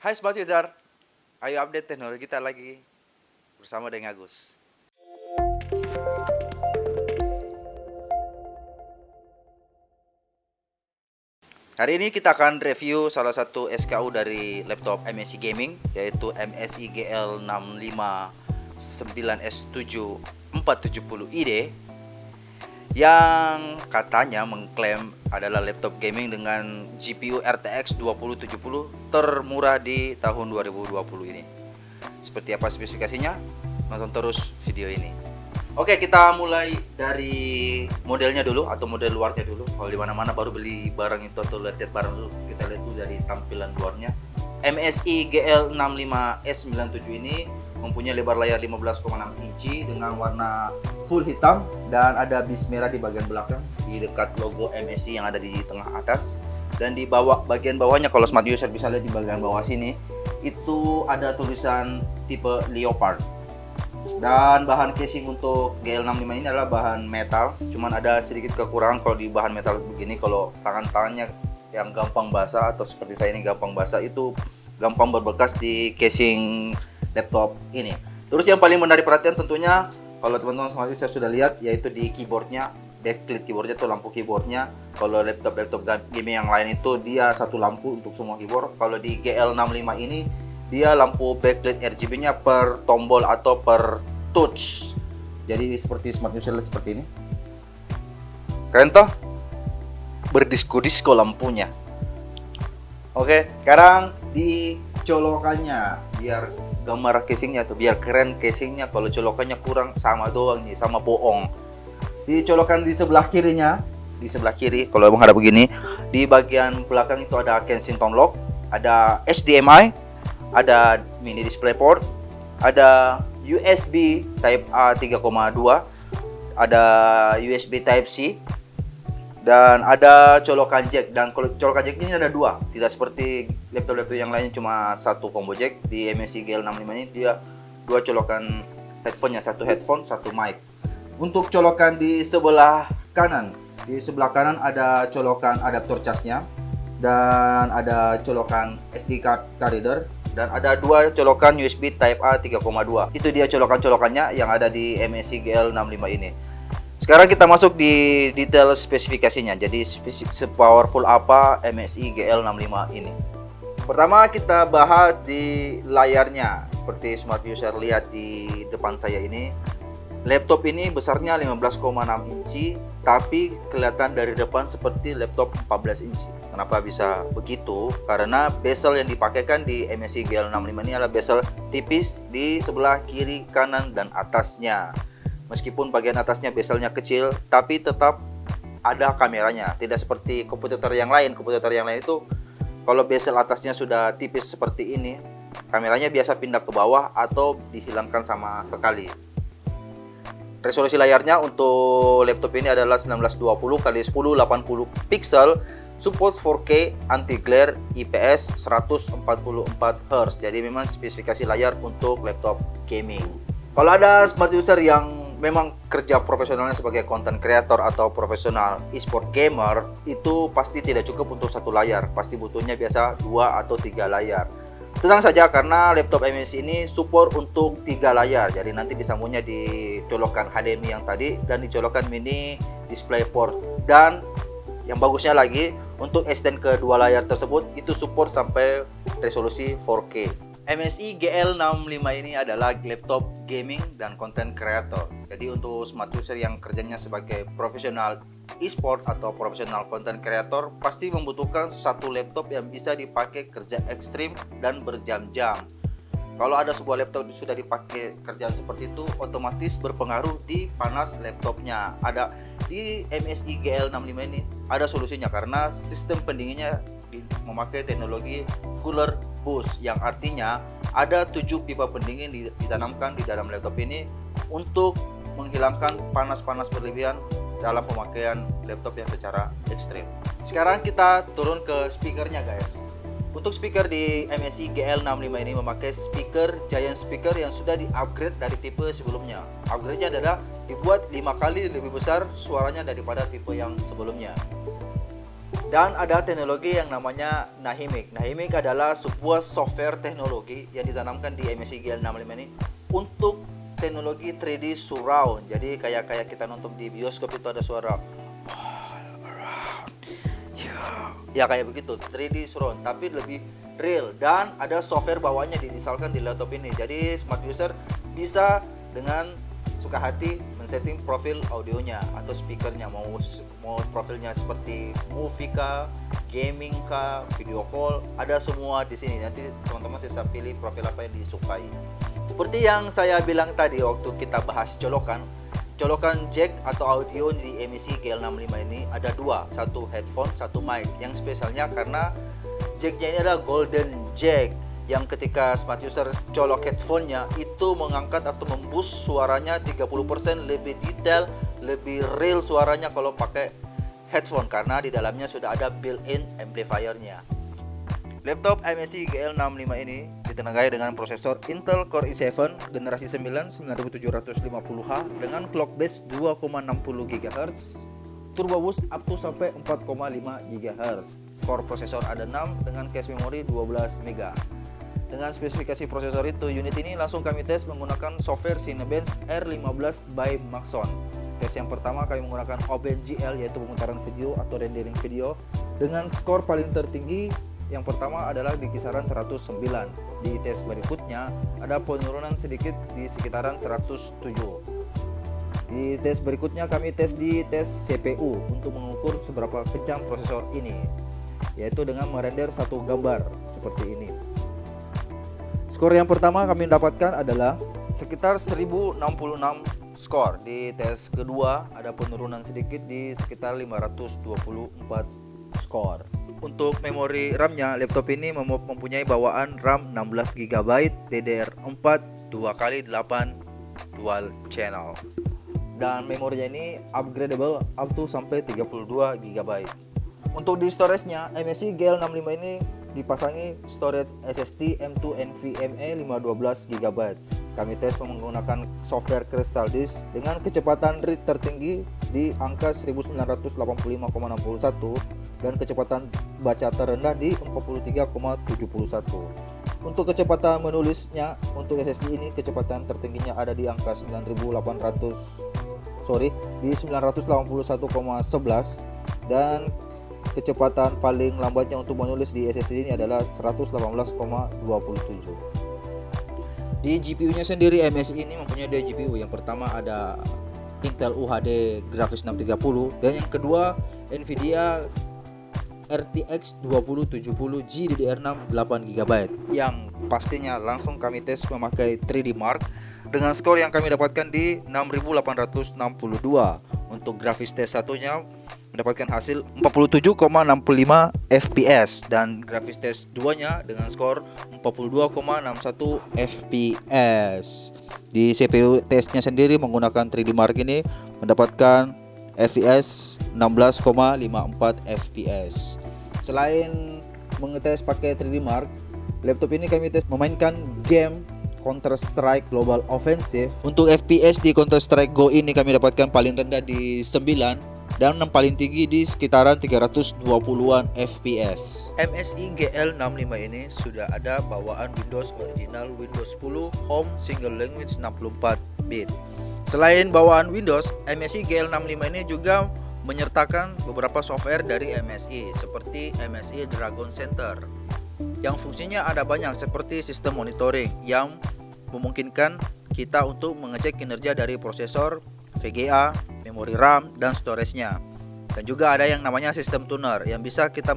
Hai Smart User, ayo update teknologi kita lagi bersama dengan Agus. Hari ini kita akan review salah satu SKU dari laptop MSI Gaming, yaitu MSI GL65 9S7 470ID yang katanya mengklaim adalah laptop gaming dengan GPU RTX 2070 termurah di tahun 2020 ini. Seperti apa spesifikasinya? Nonton terus video ini. Oke, kita mulai dari modelnya dulu atau model luarnya dulu. Kalau di mana-mana baru beli barang itu atau lihat barang dulu, kita lihat dulu dari tampilan luarnya. MSI GL65S97 ini mempunyai lebar layar 15,6 inci dengan warna full hitam dan ada bis merah di bagian belakang di dekat logo MSI yang ada di tengah atas. Dan di bawah bagian bawahnya, kalau smart user bisa lihat di bagian bawah sini, itu ada tulisan tipe Leopard. Dan bahan casing untuk GL65 ini adalah bahan metal, cuman ada sedikit kekurangan kalau di bahan metal begini. Kalau tangannya yang gampang basah atau seperti saya ini gampang basah, itu gampang berbekas di casing laptop ini. Terus yang paling menarik perhatian tentunya kalau teman-teman smart user sudah lihat, yaitu di keyboardnya, backlit keyboardnya itu lampu keyboardnya. Kalau laptop gaming yang lain itu dia satu lampu untuk semua keyboard. Kalau di GL65 ini dia lampu backlit RGB-nya per tombol atau per touch. Jadi seperti smart user seperti ini. Keren toh? Berdisko-disko lampunya. Oke, sekarang di colokannya, biar gambar casingnya tuh biar keren casingnya. Kalau colokannya kurang sama doang nih, sama bohong. Di colokan di sebelah kirinya, di sebelah kiri kalau menghadap begini, di bagian belakang itu ada Kensington lock, ada HDMI, ada mini DisplayPort, ada USB Type A 3,2, ada USB Type C, dan ada colokan jack. Dan colokan jack ini ada dua, tidak seperti laptop-laptop yang lainnya cuma satu combo jack. Di MSI GL65 ini dia dua colokan headphone-nya, satu headphone, satu mic. Untuk colokan di sebelah kanan, ada colokan adaptor casnya, dan ada colokan SD card reader, dan ada dua colokan USB Type A 3,2. Itu dia colokan-colokannya yang ada di MSI GL65 ini. Sekarang kita masuk di detail spesifikasinya. Jadi sepowerful apa MSI GL65 ini. Pertama kita bahas di layarnya. Seperti smart user lihat di depan saya ini, laptop ini besarnya 15,6 inci, tapi kelihatan dari depan seperti laptop 14 inci. Kenapa bisa begitu? Karena bezel yang dipakaikan di MSI GL65 ini adalah bezel tipis di sebelah kiri, kanan, dan atasnya. Meskipun bagian atasnya bezelnya kecil, tapi tetap ada kameranya. Tidak seperti komputer yang lain. Komputer yang lain itu kalau bezel atasnya sudah tipis seperti ini, kameranya biasa pindah ke bawah atau dihilangkan sama sekali. Resolusi layarnya untuk laptop ini adalah 1920 x 1080 pixel, support 4K, anti glare, IPS 144 Hz. Jadi memang spesifikasi layar untuk laptop gaming. Kalau ada smart user yang memang kerja profesionalnya sebagai content creator atau profesional e-sport gamer, itu pasti tidak cukup untuk satu layar, pasti butuhnya biasa 2 atau 3 layar. Tenang saja karena laptop MSI ini support untuk 3 layar. Jadi nanti disambungnya di colokan HDMI yang tadi dan dicolokkan mini DisplayPort. Dan yang bagusnya lagi, untuk extend ke 2 layar tersebut itu support sampai resolusi 4K. MSI GL65 ini adalah laptop gaming dan content creator. Jadi untuk smart user yang kerjanya sebagai profesional e-sport atau profesional content creator pasti membutuhkan satu laptop yang bisa dipakai kerja ekstrim dan berjam-jam. Kalau ada sebuah laptop sudah dipakai kerjaan seperti itu, otomatis berpengaruh di panas laptopnya. Ada di MSI GL65 ini ada solusinya karena sistem pendinginnya memakai teknologi cooler boost, yang artinya ada 7 pipa pendingin ditanamkan di dalam laptop ini untuk menghilangkan panas-panas berlebihan dalam pemakaian laptop yang secara ekstrim. Sekarang kita turun ke speakernya guys. Untuk speaker di MSI GL65 ini memakai speaker giant speaker yang sudah di-upgrade dari tipe sebelumnya. Upgrade-nya adalah dibuat 5 kali lebih besar suaranya daripada tipe yang sebelumnya. Dan ada teknologi yang namanya Nahimic. Nahimic adalah sebuah software teknologi yang ditanamkan di MSI GL65 ini untuk teknologi 3D surround. Jadi kayak kita nonton di bioskop itu ada suara ya kayak begitu, 3D surround tapi lebih real, dan ada software bawahnya diinstalkan di laptop ini. Jadi smart user bisa dengan suka hati men-setting profil audionya atau speakernya, mau profilnya seperti movie kah, gaming kah, video call, ada semua di sini. Nanti teman-teman bisa pilih profil apa yang disukai. Seperti yang saya bilang tadi waktu kita bahas colokan jack atau audio di MSI GL65 ini ada dua, satu headphone, satu mic. Yang spesialnya karena jacknya ini adalah golden jack, yang ketika smart user colok headphone-nya itu mengangkat atau memboost suaranya 30% lebih detail, lebih real suaranya kalau pakai headphone, karena di dalamnya sudah ada built-in amplifier-nya. Laptop MSI GL65 ini ditenagai dengan prosesor Intel Core i7 generasi 9 9750H dengan clock base 2,60 GHz, turbo boost up to sampai 4,5 GHz. Core prosesor ada 6 dengan cache memori 12 MB. Dengan spesifikasi prosesor itu, unit ini langsung kami tes menggunakan software Cinebench R15 by Maxon. Tes yang pertama kami menggunakan OpenGL, yaitu pemutaran video atau rendering video, dengan skor paling tertinggi yang pertama adalah di kisaran 109. Di tes berikutnya ada penurunan sedikit di sekitaran 107. Di tes berikutnya kami tes di tes CPU untuk mengukur seberapa kencang prosesor ini, yaitu dengan merender satu gambar seperti ini. Skor yang pertama kami dapatkan adalah sekitar 1066 skor. Di tes kedua ada penurunan sedikit di sekitar 524 skor. Untuk memori RAM-nya, laptop ini mempunyai bawaan RAM 16GB DDR4 2x8 dual channel. Dan memorinya ini upgradable up to sampai 32GB. Untuk di storage-nya, MSI GL65 ini dipasangi storage SSD M2 NVMe 512GB. Kami tes menggunakan software Crystal Disk dengan kecepatan read tertinggi di angka 1985,61 dan kecepatan baca terendah di 43,71. Untuk kecepatan menulisnya, untuk SSD ini kecepatan tertingginya ada di angka 981,11 dan kecepatan paling lambatnya untuk menulis di SSD ini adalah 118,27. Di GPU-nya sendiri, MSI ini mempunyai dua GPU. Yang pertama ada Intel UHD Graphics 630 dan yang kedua Nvidia RTX 2070 GDDR6 8GB, yang pastinya langsung kami tes memakai 3D Mark dengan skor yang kami dapatkan di 6862. Untuk grafis tes satunya mendapatkan hasil 47,65 fps dan grafis tes 2-nya dengan skor 42,61 fps. Di CPU tesnya sendiri menggunakan 3D Mark ini mendapatkan fps 16,54 fps. Selain mengetes pakai 3D Mark, laptop ini kami tes memainkan game Counter Strike Global Offensive. Untuk FPS di Counter Strike Go ini kami dapatkan paling rendah di 9 dan yang paling tinggi di sekitaran 320-an fps. MSI GL65 ini sudah ada bawaan Windows original Windows 10 Home Single Language 64 bit. Selain bawaan Windows, MSI GL65 ini juga menyertakan beberapa software dari MSI seperti MSI Dragon Center yang fungsinya ada banyak, seperti sistem monitoring yang memungkinkan kita untuk mengecek kinerja dari prosesor, VGA, memori RAM, dan storage-nya. Dan juga ada yang namanya sistem tuner yang bisa kita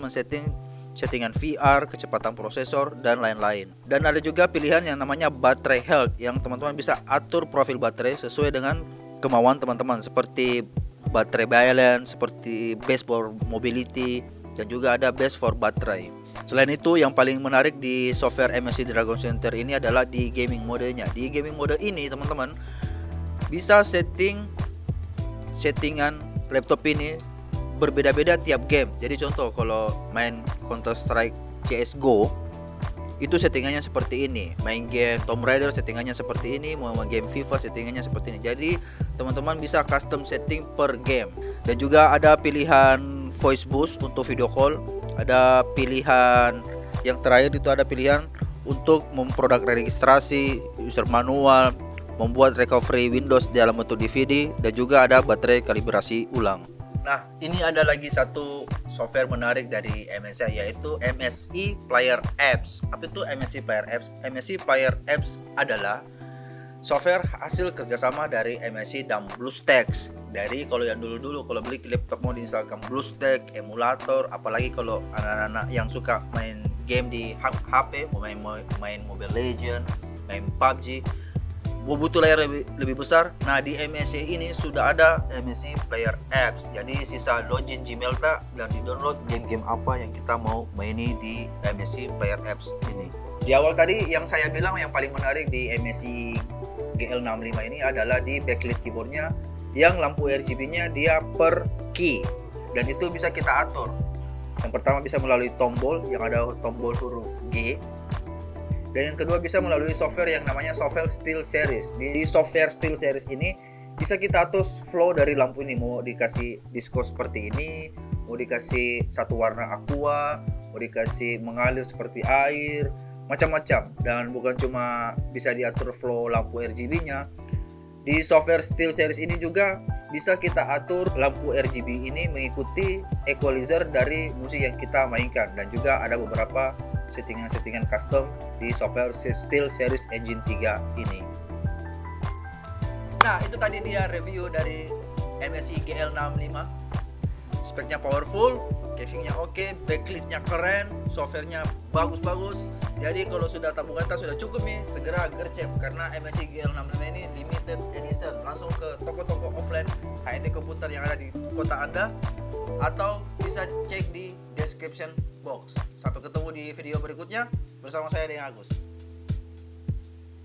settingan VR, kecepatan prosesor, dan lain-lain. Dan ada juga pilihan yang namanya baterai health yang teman-teman bisa atur profil baterai sesuai dengan kemauan teman-teman, seperti baterai balance, seperti base for mobility, dan juga ada base for baterai. Selain itu, yang paling menarik di software MSI Dragon Center ini adalah di gaming modenya. Di gaming mode ini teman-teman bisa settingan laptop ini berbeda-beda tiap game. Jadi contoh kalau main Counter Strike CS:GO itu settingannya seperti ini, main game Tomb Raider settingannya seperti ini, mau main game FIFA settingannya seperti ini. Jadi teman-teman bisa custom setting per game. Dan juga ada pilihan voice boost untuk video call, ada pilihan yang terakhir itu ada pilihan untuk memproduk registrasi, user manual, membuat recovery Windows dalam bentuk DVD, dan juga ada baterai kalibrasi ulang. Nah, ini ada lagi satu software menarik dari MSI, yaitu MSI Player Apps. Apa itu MSI Player Apps? MSI Player Apps adalah software hasil kerjasama dari MSI dan BlueStacks. Dari kalau yang dulu-dulu kalau beli laptop mau diinstalkan BlueStacks, emulator, apalagi kalau anak-anak yang suka main game di HP, main Mobile Legends, main PUBG, butuh layar lebih besar. Nah, di MSI ini sudah ada MSI Player Apps. Jadi sisa login Gmail dan di-download game-game apa yang kita mau maini di MSI Player Apps ini. Di awal tadi yang saya bilang yang paling menarik di MSI GL65 ini adalah di backlit keyboardnya, yang lampu RGB-nya dia per key, dan itu bisa kita atur. Yang pertama bisa melalui tombol yang ada tombol huruf G, dan yang kedua bisa melalui software yang namanya software SteelSeries. Di software SteelSeries ini bisa kita atur flow dari lampu ini, mau dikasih disco seperti ini, mau dikasih satu warna aqua, mau dikasih mengalir seperti air, macam-macam. Dan bukan cuma bisa diatur flow lampu RGB-nya, di software SteelSeries ini juga bisa kita atur lampu RGB ini mengikuti equalizer dari musik yang kita mainkan, dan juga ada beberapa settingan-settingan custom di software SteelSeries Engine 3 ini. Nah, itu tadi dia review dari MSI GL65. Speknya powerful, casingnya oke, backlitnya keren, softwarenya bagus-bagus. Jadi kalau sudah tabungan sudah cukup nih, segera gercep, karena MSI GL65 ini limited edition. Langsung ke toko-toko offline HND komputer yang ada di kota Anda, atau bisa cek di description box. Sampai ketemu di video berikutnya bersama saya, Deng Agus.